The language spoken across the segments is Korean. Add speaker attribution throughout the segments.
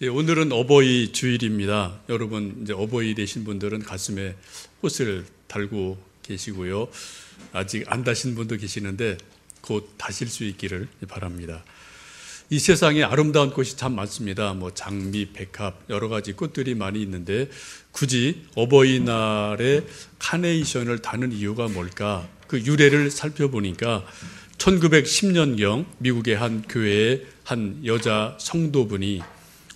Speaker 1: 예, 오늘은 어버이 주일입니다. 여러분 이제 어버이 되신 분들은 가슴에 꽃을 달고 계시고요. 아직 안 다신 분도 계시는데 곧 다실 수 있기를 바랍니다. 이 세상에 아름다운 꽃이 참 많습니다. 장미, 백합 여러 가지 꽃들이 많이 있는데 굳이 어버이날에 카네이션을 다는 이유가 뭘까? 그 유래를 살펴보니까 1910년경 미국의 한 교회의 한 여자 성도분이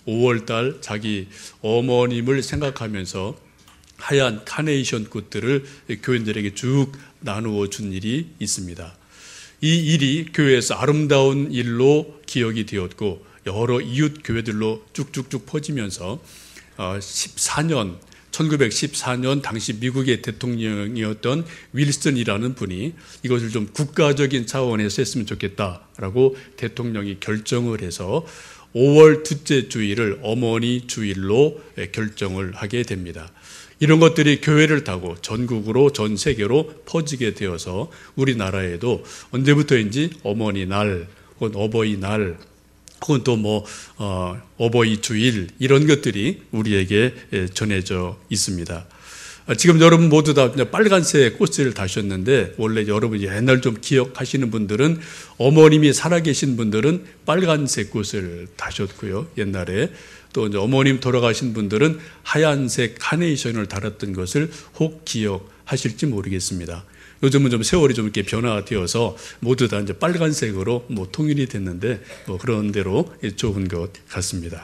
Speaker 1: 5월달 자기 어머님을 생각하면서 하얀 카네이션 꽃들을 교인들에게 쭉 나누어 준 일이 있습니다. 이 일이 교회에서 아름다운 일로 기억이 되었고 여러 이웃 교회들로 쭉쭉쭉 퍼지면서 1914년 당시 미국의 대통령이었던 윌슨이라는 분이 이것을 좀 국가적인 차원에서 했으면 좋겠다라고 대통령이 결정을 해서 5월 둘째 주일을 어머니 주일로 결정을 하게 됩니다. 이런 것들이 교회를 타고 전국으로 전 세계로 퍼지게 되어서 우리나라에도 언제부터인지 어머니날 혹은 어버이날 혹은 또 어버이 주일 이런 것들이 우리에게 전해져 있습니다. 지금 여러분 모두 다 빨간색 꽃을 다셨는데 원래 여러분 옛날 좀 기억하시는 분들은 어머님이 살아계신 분들은 빨간색 꽃을 다셨고요. 옛날에 또 이제 어머님 돌아가신 분들은 하얀색 카네이션을 달았던 것을 혹 기억하실지 모르겠습니다. 요즘은 좀 세월이 좀 이렇게 변화되어서 모두 다 이제 빨간색으로 통일이 됐는데 그런 대로 좋은 것 같습니다.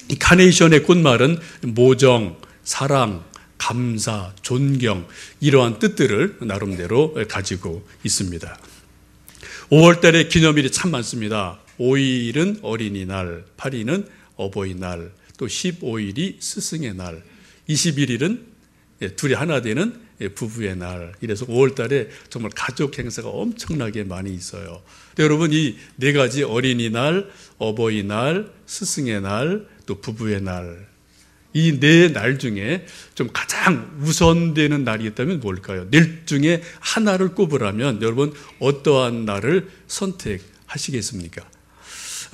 Speaker 1: 이 카네이션의 꽃말은 모정, 사랑, 감사, 존경 이러한 뜻들을 나름대로 가지고 있습니다. 5월 달에 기념일이 참 많습니다. 5일은 어린이날, 8일은 어버이날, 또 15일이 스승의 날, 21일은 둘이 하나 되는 부부의 날. 이래서 5월 달에 정말 가족 행사가 엄청나게 많이 있어요. 여러분 이 네 가지 어린이날, 어버이날, 스승의 날, 또 부부의 날 이 네 날 중에 좀 가장 우선되는 날이 있다면 뭘까요? 넷 중에 하나를 꼽으라면 여러분 어떠한 날을 선택하시겠습니까?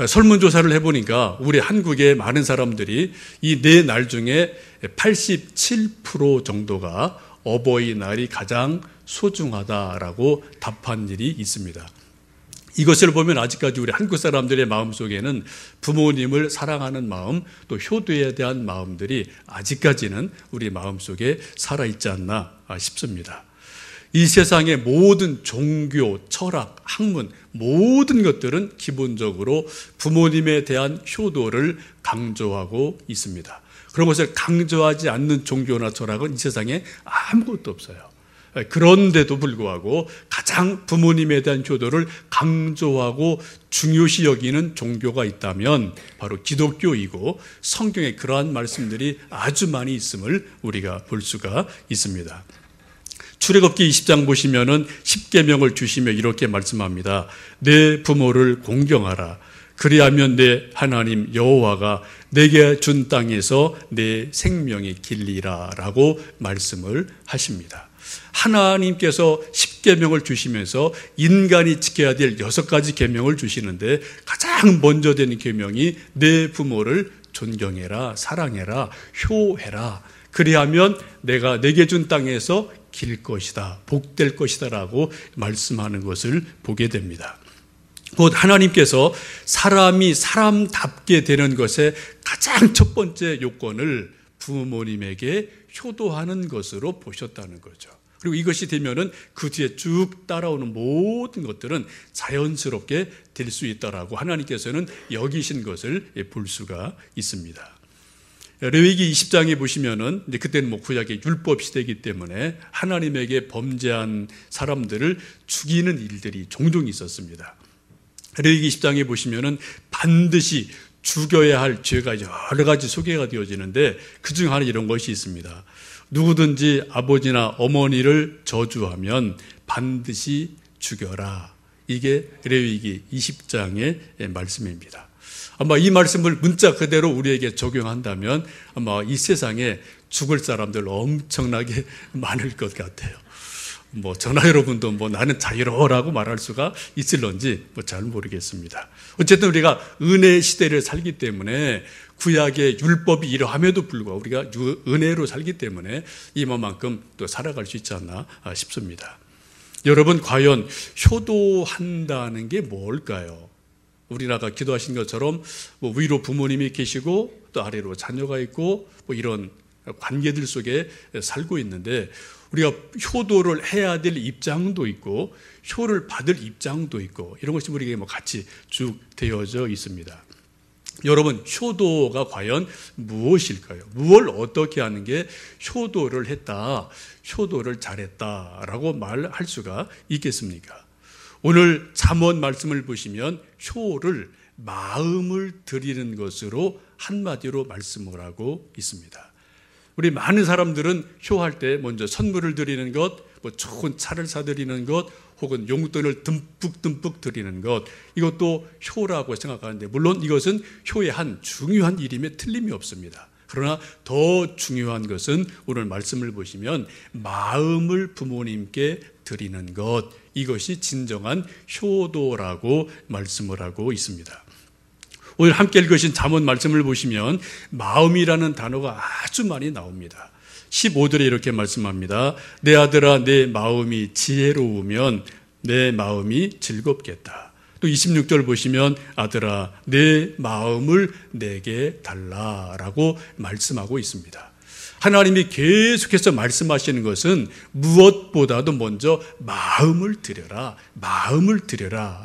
Speaker 1: 설문조사를 해보니까 우리 한국의 많은 사람들이 이 네 날 중에 87% 정도가 어버이날이 가장 소중하다라고 답한 일이 있습니다. 이것을 보면 아직까지 우리 한국 사람들의 마음속에는 부모님을 사랑하는 마음, 또 효도에 대한 마음들이 아직까지는 우리 마음속에 살아있지 않나 싶습니다. 이 세상의 모든 종교, 철학, 학문 모든 것들은 기본적으로 부모님에 대한 효도를 강조하고 있습니다. 그런 것을 강조하지 않는 종교나 철학은 이 세상에 아무것도 없어요. 그런데도 불구하고 가장 부모님에 대한 효도를 강조하고 중요시 여기는 종교가 있다면 바로 기독교이고 성경에 그러한 말씀들이 아주 많이 있음을 우리가 볼 수가 있습니다. 출애굽기 20장 보시면은 10계명을 주시며 이렇게 말씀합니다. 내 부모를 공경하라. 그리하면 내 하나님 여호와가 내게 준 땅에서 내 생명이 길리라라고 말씀을 하십니다. 하나님께서 10계명을 주시면서 인간이 지켜야 될 6가지 계명을 주시는데 가장 먼저 되는 계명이 내 부모를 존경해라, 사랑해라, 효해라. 그리하면 내가 내게 준 땅에서 길 것이다, 복될 것이다 라고 말씀하는 것을 보게 됩니다. 곧 하나님께서 사람이 사람답게 되는 것의 가장 첫 번째 요건을 부모님에게 효도하는 것으로 보셨다는 거죠. 그리고 이것이 되면은 그 뒤에 쭉 따라오는 모든 것들은 자연스럽게 될 수 있다라고 하나님께서는 여기신 것을 볼 수가 있습니다. 레위기 20장에 보시면은 그때는 구약의 율법 시대이기 때문에 하나님에게 범죄한 사람들을 죽이는 일들이 종종 있었습니다. 레위기 20장에 보시면은 반드시 죽여야 할 죄가 여러 가지 소개가 되어지는데 그중 하나 이런 것이 있습니다. 누구든지 아버지나 어머니를 저주하면 반드시 죽여라. 이게 레위기 20장의 말씀입니다. 아마 이 말씀을 문자 그대로 우리에게 적용한다면 아마 이 세상에 죽을 사람들 엄청나게 많을 것 같아요. 전하 여러분도 나는 자유로워라고 말할 수가 있을런지 잘 모르겠습니다. 어쨌든 우리가 은혜 시대를 살기 때문에 구약의 율법이 이러함에도 불구하고 우리가 은혜로 살기 때문에 이만큼 또 살아갈 수 있지 않나 싶습니다. 여러분, 과연 효도한다는 게 뭘까요? 우리나라가 기도하신 것처럼 위로 부모님이 계시고 또 아래로 자녀가 있고 이런 관계들 속에 살고 있는데 우리가 효도를 해야 될 입장도 있고 효를 받을 입장도 있고 이런 것이 우리에게 같이 쭉 되어져 있습니다. 여러분, 효도가 과연 무엇일까요? 무엇을 어떻게 하는 게 효도를 했다, 효도를 잘했다라고 말할 수가 있겠습니까? 오늘 잠언 말씀을 보시면 효를 마음을 드리는 것으로 한마디로 말씀을 하고 있습니다. 우리 많은 사람들은 효할 때 먼저 선물을 드리는 것, 좋은 차를 사드리는 것, 혹은 용돈을 듬뿍 드리는 것, 이것도 효라고 생각하는데 물론 이것은 효의 한 중요한 일임에 틀림이 없습니다. 그러나 더 중요한 것은 오늘 말씀을 보시면 마음을 부모님께 드리는 것, 이것이 진정한 효도라고 말씀을 하고 있습니다. 오늘 함께 읽으신 잠언 말씀을 보시면 마음이라는 단어가 아주 많이 나옵니다. 15절에 이렇게 말씀합니다. 내 아들아, 내 마음이 지혜로우면 내 마음이 즐겁겠다. 또 26절 보시면 아들아, 내 마음을 내게 달라라고 말씀하고 있습니다. 하나님이 계속해서 말씀하시는 것은 무엇보다도 먼저 마음을 드려라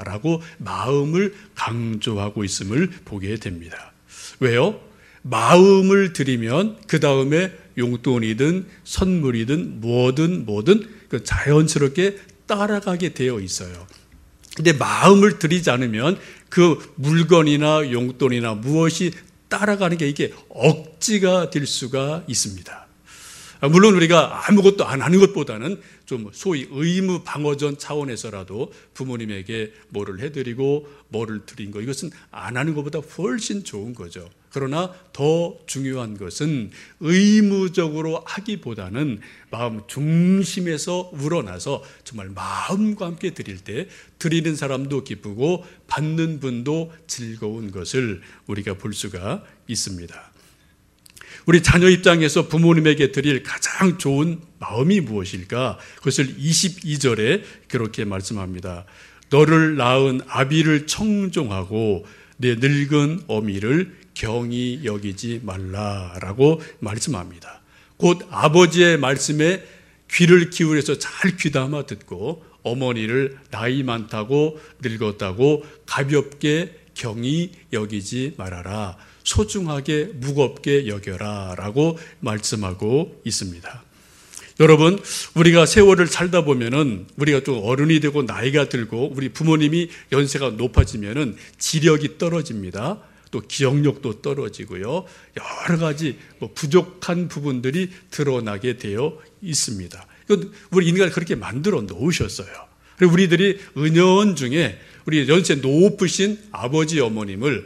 Speaker 1: 라고 마음을 강조하고 있음을 보게 됩니다. 왜요? 마음을 드리면 그 다음에 용돈이든 선물이든 뭐든 자연스럽게 따라가게 되어 있어요. 근데 마음을 드리지 않으면 그 물건이나 용돈이나 무엇이 따라가는 게 이게 억지가 될 수가 있습니다. 물론 우리가 아무것도 안 하는 것보다는 좀 소위 의무 방어전 차원에서라도 부모님에게 뭐를 해드리고 뭐를 드린 거, 이것은 안 하는 것보다 훨씬 좋은 거죠. 그러나 더 중요한 것은 의무적으로 하기보다는 마음 중심에서 우러나서 정말 마음과 함께 드릴 때 드리는 사람도 기쁘고 받는 분도 즐거운 것을 우리가 볼 수가 있습니다. 우리 자녀 입장에서 부모님에게 드릴 가장 좋은 마음이 무엇일까? 그것을 22절에 그렇게 말씀합니다. 너를 낳은 아비를 청종하고 내 늙은 어미를 경히 여기지 말라라고 말씀합니다. 곧 아버지의 말씀에 귀를 기울여서 잘 귀담아 듣고 어머니를 나이 많다고 늙었다고 가볍게 경히 여기지 말아라. 소중하게 무겁게 여겨라 라고 말씀하고 있습니다. 여러분, 우리가 세월을 살다 보면은 우리가 좀 어른이 되고 나이가 들고 우리 부모님이 연세가 높아지면은 지력이 떨어집니다. 또 기억력도 떨어지고요. 여러 가지 부족한 부분들이 드러나게 되어 있습니다. 이건 우리 인간을 그렇게 만들어 놓으셨어요. 그리고 우리들이 은연중에 우리 연세 높으신 아버지 어머님을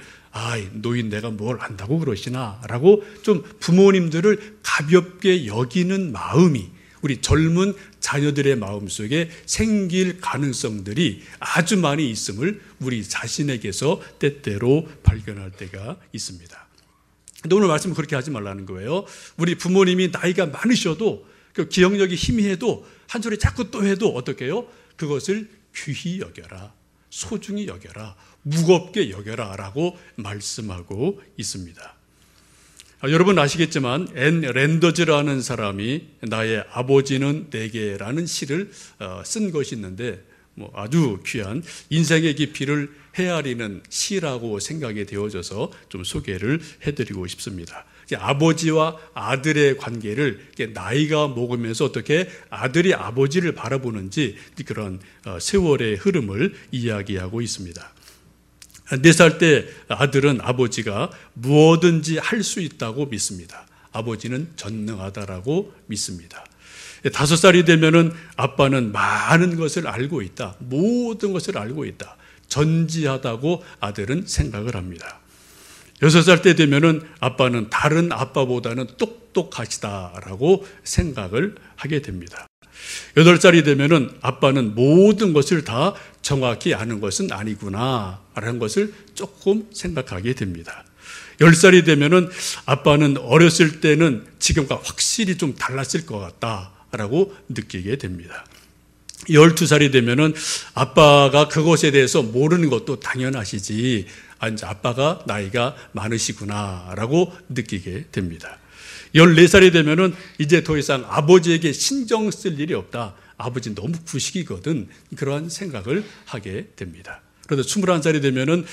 Speaker 1: 노인 내가 뭘 안다고 그러시나 라고 좀 부모님들을 가볍게 여기는 마음이 우리 젊은 자녀들의 마음속에 생길 가능성들이 아주 많이 있음을 우리 자신에게서 때때로 발견할 때가 있습니다. 근데 오늘 말씀은 그렇게 하지 말라는 거예요. 우리 부모님이 나이가 많으셔도 기억력이 희미해도 한 소리 자꾸 또 해도 어떻게 해요? 그것을 귀히 여겨라, 소중히 여겨라, 무겁게 여겨라 라고 말씀하고 있습니다. 여러분 아시겠지만 앤 랜더즈라는 사람이 나의 아버지는 내게라는 시를 쓴 것이 있는데 아주 귀한 인생의 깊이를 헤아리는 시라고 생각이 되어져서 좀 소개를 해드리고 싶습니다. 아버지와 아들의 관계를 나이가 먹으면서 어떻게 아들이 아버지를 바라보는지 그런 세월의 흐름을 이야기하고 있습니다. 4살 때 아들은 아버지가 무엇든지 할 수 있다고 믿습니다. 아버지는 전능하다라고 믿습니다. 5살이 되면은 아빠는 많은 것을 알고 있다. 모든 것을 알고 있다. 전지하다고 아들은 생각을 합니다. 6살 때 되면은 아빠는 다른 아빠보다는 똑똑하시다라고 생각을 하게 됩니다. 8살이 되면은 아빠는 모든 것을 다 정확히 아는 것은 아니구나 라는 것을 조금 생각하게 됩니다. 10살이 되면은 아빠는 어렸을 때는 지금과 확실히 좀 달랐을 것 같다라고 느끼게 됩니다. 12살이 되면은 아빠가 그것에 대해서 모르는 것도 당연하시지, 이제 아빠가 나이가 많으시구나라고 느끼게 됩니다. 14살이 되면은 이제 더 이상 아버지에게 신경 쓸 일이 없다. 아버지 너무 구식이거든. 그러한 생각을 하게 됩니다. 그래서 21살이 되면은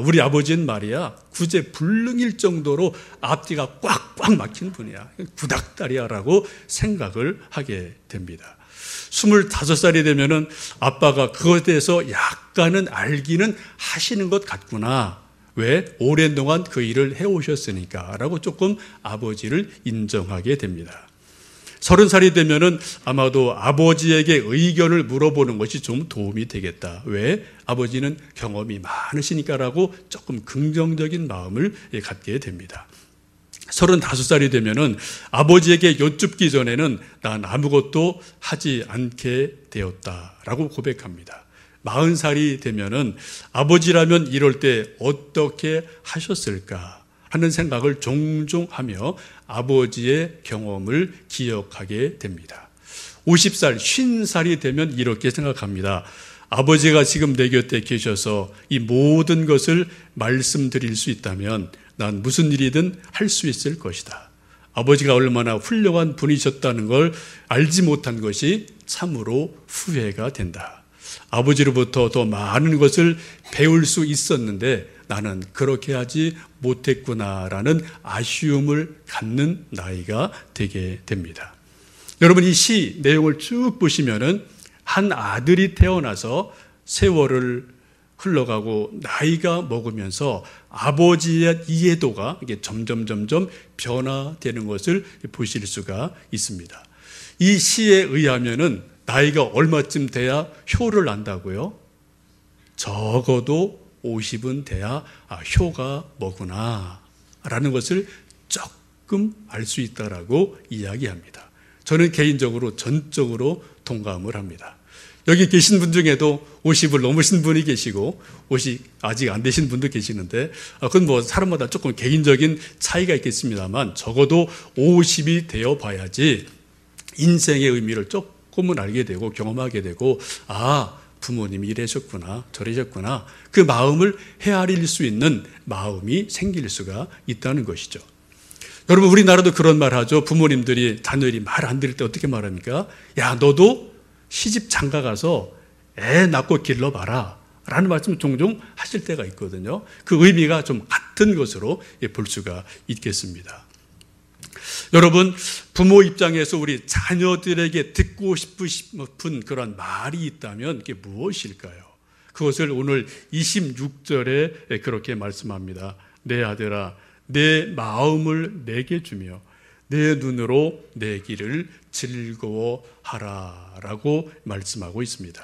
Speaker 1: 우리 아버지는 말이야 구제불능일 정도로 앞뒤가 꽉꽉 막힌 분이야. 구닥다리야라고 생각을 하게 됩니다. 25살이 되면은 아빠가 그것에 대해서 약간은 알기는 하시는 것 같구나. 왜? 오랜 동안 그 일을 해오셨으니까 라고 조금 아버지를 인정하게 됩니다. 30살이 되면은 아마도 아버지에게 의견을 물어보는 것이 좀 도움이 되겠다. 왜? 아버지는 경험이 많으시니까라고 조금 긍정적인 마음을 갖게 됩니다. 35살이 되면은 아버지에게 여쭙기 전에는 난 아무것도 하지 않게 되었다라고 고백합니다. 40살이 되면은 아버지라면 이럴 때 어떻게 하셨을까 하는 생각을 종종 하며 아버지의 경험을 기억하게 됩니다. 50살, 50살이 되면 이렇게 생각합니다. 아버지가 지금 내 곁에 계셔서 이 모든 것을 말씀드릴 수 있다면 난 무슨 일이든 할 수 있을 것이다. 아버지가 얼마나 훌륭한 분이셨다는 걸 알지 못한 것이 참으로 후회가 된다. 아버지로부터 더 많은 것을 배울 수 있었는데 나는 그렇게 하지 못했구나라는 아쉬움을 갖는 나이가 되게 됩니다. 여러분, 이 시 내용을 쭉 보시면은 한 아들이 태어나서 세월을 흘러가고 나이가 먹으면서 아버지의 이해도가 이게 점점 변화되는 것을 보실 수가 있습니다. 이 시에 의하면은 나이가 얼마쯤 돼야 효를 안다고요? 적어도 50은 돼야 효가 뭐구나 라는 것을 조금 알 수 있다라고 이야기합니다. 저는 개인적으로 전적으로 동감을 합니다. 여기 계신 분 중에도 50을 넘으신 분이 계시고 50 아직 안 되신 분도 계시는데 그건 뭐 사람마다 조금 개인적인 차이가 있겠습니다만 적어도 50이 되어 봐야지 인생의 의미를 조금은 알게 되고 경험하게 되고 부모님이 이러셨구나 저러셨구나 그 마음을 헤아릴 수 있는 마음이 생길 수가 있다는 것이죠. 여러분, 우리나라도 그런 말 하죠. 부모님들이 자녀들이 말 안 들을 때 어떻게 말합니까? 야, 너도 시집 장가 가서 애 낳고 길러봐라 라는 말씀을 종종 하실 때가 있거든요. 그 의미가 좀 같은 것으로 볼 수가 있겠습니다. 여러분, 부모 입장에서 우리 자녀들에게 듣고 싶은 그런 말이 있다면 그게 무엇일까요? 그것을 오늘 26절에 그렇게 말씀합니다. 내 아들아, 내 마음을 내게 주며 내 눈으로 내 길을 즐거워하라 라고 말씀하고 있습니다.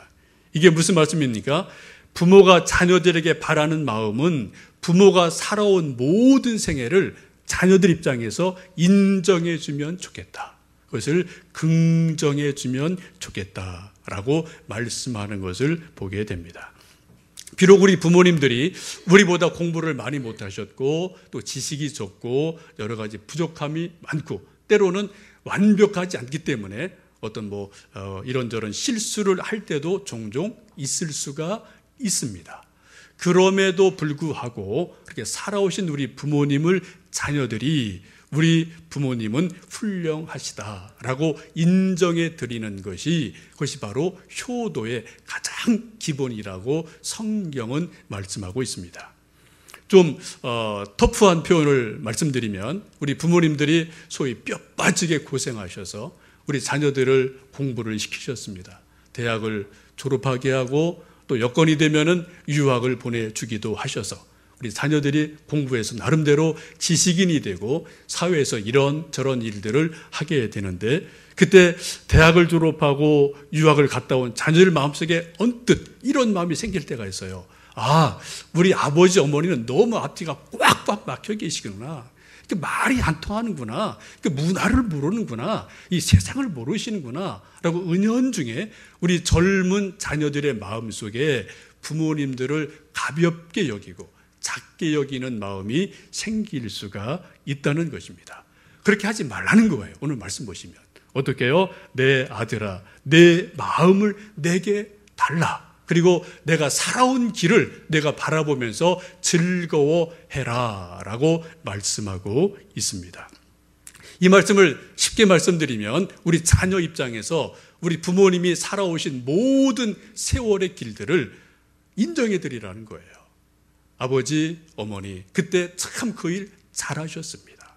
Speaker 1: 이게 무슨 말씀입니까? 부모가 자녀들에게 바라는 마음은 부모가 살아온 모든 생애를 자녀들 입장에서 인정해 주면 좋겠다. 그것을 긍정해 주면 좋겠다라고 말씀하는 것을 보게 됩니다. 비록 우리 부모님들이 우리보다 공부를 많이 못하셨고 또 지식이 적고 여러 가지 부족함이 많고 때로는 완벽하지 않기 때문에 어떤 이런저런 실수를 할 때도 종종 있을 수가 있습니다. 그럼에도 불구하고 그렇게 살아오신 우리 부모님을 자녀들이 우리 부모님은 훌륭하시다라고 인정해 드리는 것이 그것이 바로 효도의 가장 기본이라고 성경은 말씀하고 있습니다. 좀 터프한 표현을 말씀드리면 우리 부모님들이 소위 뼈 빠지게 고생하셔서 우리 자녀들을 공부를 시키셨습니다. 대학을 졸업하게 하고 또 여건이 되면은 유학을 보내주기도 하셔서 우리 자녀들이 공부해서 나름대로 지식인이 되고 사회에서 이런저런 일들을 하게 되는데 그때 대학을 졸업하고 유학을 갔다 온 자녀들 마음속에 언뜻 이런 마음이 생길 때가 있어요. 우리 아버지 어머니는 너무 앞뒤가 꽉꽉 막혀 계시구나. 말이 안 통하는구나. 문화를 모르는구나. 이 세상을 모르시는구나. 라고 은연중에 우리 젊은 자녀들의 마음속에 부모님들을 가볍게 여기고 작게 여기는 마음이 생길 수가 있다는 것입니다. 그렇게 하지 말라는 거예요. 오늘 말씀 보시면. 어떻게 해요? 내 아들아, 내 마음을 내게 달라. 그리고 내가 살아온 길을 내가 바라보면서 즐거워해라 라고 말씀하고 있습니다. 이 말씀을 쉽게 말씀드리면 우리 자녀 입장에서 우리 부모님이 살아오신 모든 세월의 길들을 인정해 드리라는 거예요. 아버지, 어머니, 그때 참 그 일 잘하셨습니다.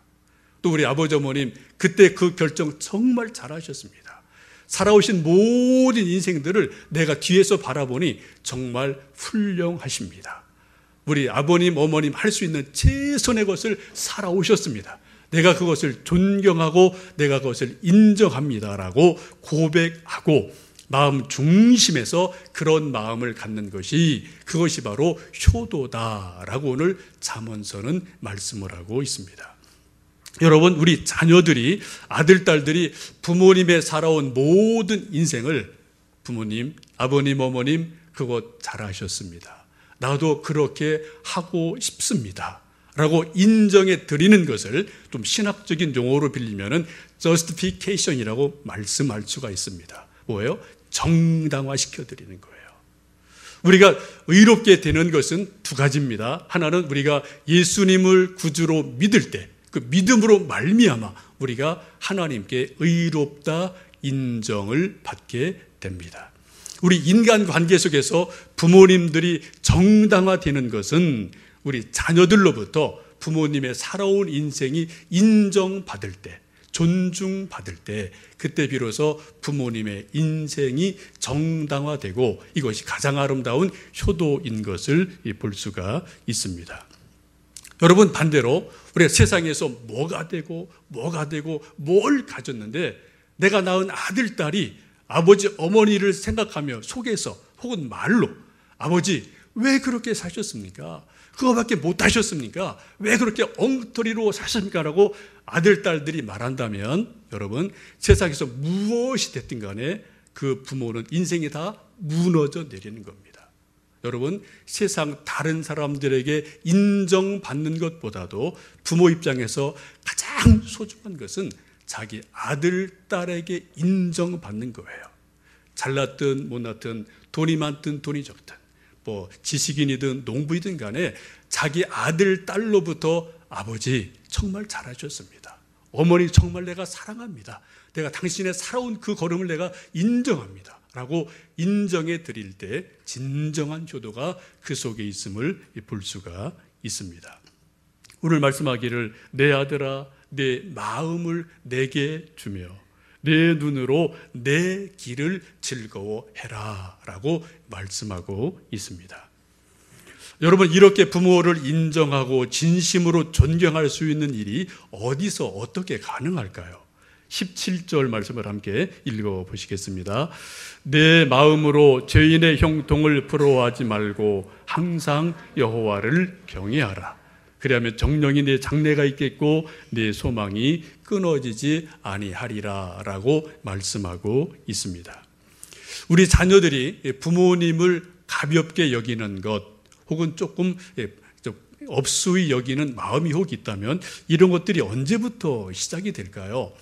Speaker 1: 또 우리 아버지, 어머님, 그때 그 결정 정말 잘하셨습니다. 살아오신 모든 인생들을 내가 뒤에서 바라보니 정말 훌륭하십니다. 우리 아버님, 어머님 할 수 있는 최선의 것을 살아오셨습니다. 내가 그것을 존경하고 내가 그것을 인정합니다라고 고백하고 마음 중심에서 그런 마음을 갖는 것이 그것이 바로 효도다라고 오늘 잠언서는 말씀을 하고 있습니다. 여러분, 우리 자녀들이, 아들, 딸들이 부모님의 살아온 모든 인생을 부모님, 아버님, 어머님 그것 잘하셨습니다. 나도 그렇게 하고 싶습니다. 라고 인정해 드리는 것을 좀 신학적인 용어로 빌리면은 justification이라고 말씀할 수가 있습니다. 뭐예요? 정당화시켜 드리는 거예요. 우리가 의롭게 되는 것은 두 가지입니다. 하나는 우리가 예수님을 구주로 믿을 때 그 믿음으로 말미암아 우리가 하나님께 의롭다 인정을 받게 됩니다. 우리 인간 관계 속에서 부모님들이 정당화되는 것은 우리 자녀들로부터 부모님의 살아온 인생이 인정받을 때, 존중받을 때, 그때 비로소 부모님의 인생이 정당화되고 이것이 가장 아름다운 효도인 것을 볼 수가 있습니다. 여러분, 반대로 우리가 세상에서 뭐가 되고 뭘 가졌는데 내가 낳은 아들, 딸이 아버지, 어머니를 생각하며 속에서 혹은 말로 아버지 왜 그렇게 사셨습니까? 그거밖에 못 하셨습니까? 왜 그렇게 엉터리로 사셨습니까? 라고 아들, 딸들이 말한다면 여러분, 세상에서 무엇이 됐든 간에 그 부모는 인생이 다 무너져 내리는 겁니다. 여러분, 세상 다른 사람들에게 인정받는 것보다도 부모 입장에서 가장 소중한 것은 자기 아들, 딸에게 인정받는 거예요. 잘났든 못났든 돈이 많든 돈이 적든 뭐 지식인이든 농부이든 간에 자기 아들, 딸로부터 아버지 정말 잘하셨습니다. 어머니 정말 내가 사랑합니다. 내가 당신의 살아온 그 걸음을 내가 인정합니다. 라고 인정해 드릴 때 진정한 효도가 그 속에 있음을 볼 수가 있습니다. 오늘 말씀하기를 내 아들아 내 마음을 내게 주며 내 눈으로 내 길을 즐거워해라 라고 말씀하고 있습니다. 여러분, 이렇게 부모를 인정하고 진심으로 존경할 수 있는 일이 어디서 어떻게 가능할까요? 17절 말씀을 함께 읽어보시겠습니다. 내 마음으로 죄인의 형통을 부러워하지 말고 항상 여호와를 경외하라. 그리하면 정령이 내 장래가 있겠고 내 소망이 끊어지지 아니하리라 라고 말씀하고 있습니다. 우리 자녀들이 부모님을 가볍게 여기는 것 혹은 조금 업수히 여기는 마음이 혹 있다면 이런 것들이 언제부터 시작이 될까요?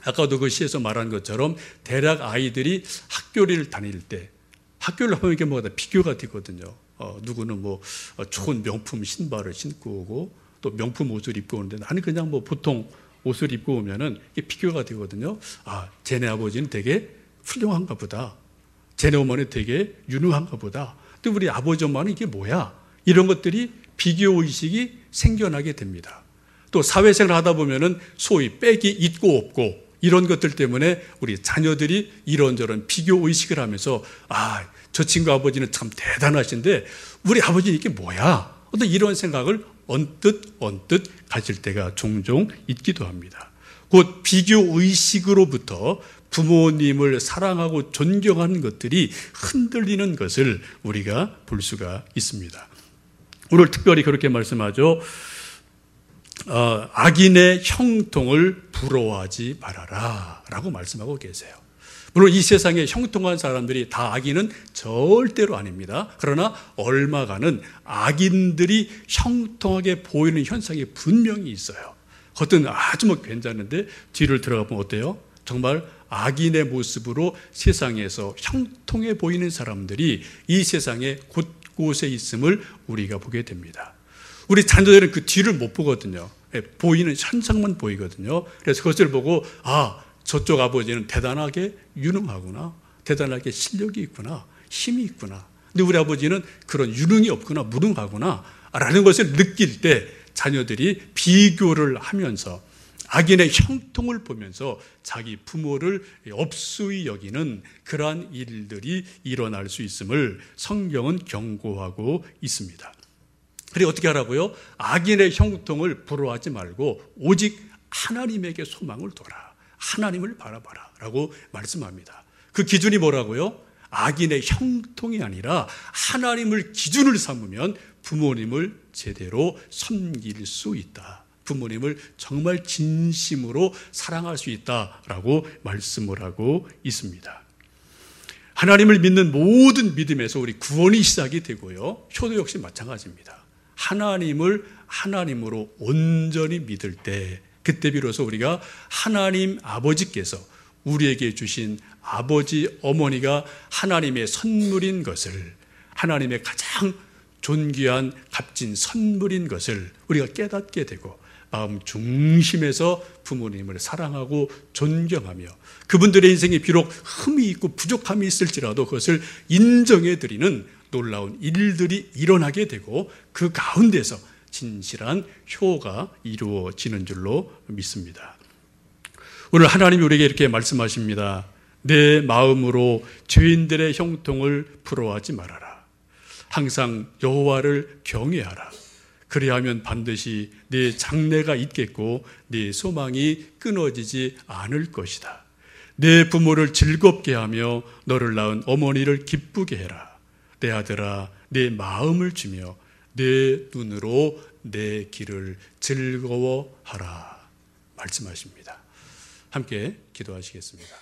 Speaker 1: 아까도 그 시에서 말한 것처럼 대략 아이들이 학교를 다닐 때, 학교를 하면 이게 뭐다 비교가 되거든요. 누구는 뭐 좋은 명품 신발을 신고 오고 또 명품 옷을 입고 오는데 나는 그냥 뭐 보통 옷을 입고 오면은 이게 비교가 되거든요. 아, 쟤네 아버지는 되게 훌륭한가 보다. 쟤네 어머니는 되게 유능한가 보다. 근데 우리 아버지 엄마는 이게 뭐야? 이런 것들이 비교 의식이 생겨나게 됩니다. 또 사회생활 하다 보면은 소위 빽이 있고 없고 이런 것들 때문에 우리 자녀들이 이런저런 비교 의식을 하면서 아, 저 친구 아버지는 참 대단하신데 우리 아버지는 이게 뭐야? 어떤 이런 생각을 언뜻 가질 때가 종종 있기도 합니다. 곧 비교 의식으로부터 부모님을 사랑하고 존경하는 것들이 흔들리는 것을 우리가 볼 수가 있습니다. 오늘 특별히 그렇게 말씀하죠. 악인의 형통을 부러워하지 말아라 라고 말씀하고 계세요. 물론 이 세상에 형통한 사람들이 다 악인은 절대로 아닙니다. 그러나 얼마간은 악인들이 형통하게 보이는 현상이 분명히 있어요. 겉은 아주 괜찮은데 뒤를 들어가 보면 어때요? 정말 악인의 모습으로 세상에서 형통해 보이는 사람들이 이 세상에 곳곳에 있음을 우리가 보게 됩니다. 우리 자녀들은 그 뒤를 못 보거든요. 보이는 현상만 보이거든요. 그래서 그것을 보고 저쪽 아버지는 대단하게 유능하구나, 대단하게 실력이 있구나, 힘이 있구나. 근데 우리 아버지는 그런 유능이 없구나, 무능하구나 라는 것을 느낄 때 자녀들이 비교를 하면서 악인의 형통을 보면서 자기 부모를 업수히 여기는 그러한 일들이 일어날 수 있음을 성경은 경고하고 있습니다. 그리고 어떻게 하라고요? 악인의 형통을 부러워하지 말고 오직 하나님에게 소망을 둬라. 하나님을 바라봐라 라고 말씀합니다. 그 기준이 뭐라고요? 악인의 형통이 아니라 하나님을 기준을 삼으면 부모님을 제대로 섬길 수 있다. 부모님을 정말 진심으로 사랑할 수 있다라고 말씀을 하고 있습니다. 하나님을 믿는 모든 믿음에서 우리 구원이 시작이 되고요. 효도 역시 마찬가지입니다. 하나님을 하나님으로 온전히 믿을 때 그때 비로소 우리가 하나님 아버지께서 우리에게 주신 아버지 어머니가 하나님의 선물인 것을, 하나님의 가장 존귀한 값진 선물인 것을 우리가 깨닫게 되고 마음 중심에서 부모님을 사랑하고 존경하며 그분들의 인생이 비록 흠이 있고 부족함이 있을지라도 그것을 인정해 드리는 놀라운 일들이 일어나게 되고 그 가운데서 진실한 효가 이루어지는 줄로 믿습니다. 오늘 하나님이 우리에게 이렇게 말씀하십니다. 내 마음으로 죄인들의 형통을 부러워하지 말아라. 항상 여호와를 경외하라. 그리하면 반드시 네 장래가 있겠고 네 소망이 끊어지지 않을 것이다. 내 부모를 즐겁게 하며 너를 낳은 어머니를 기쁘게 해라. 내 아들아, 내 마음을 주며 내 눈으로 내 길을 즐거워하라 말씀하십니다. 함께 기도하시겠습니다.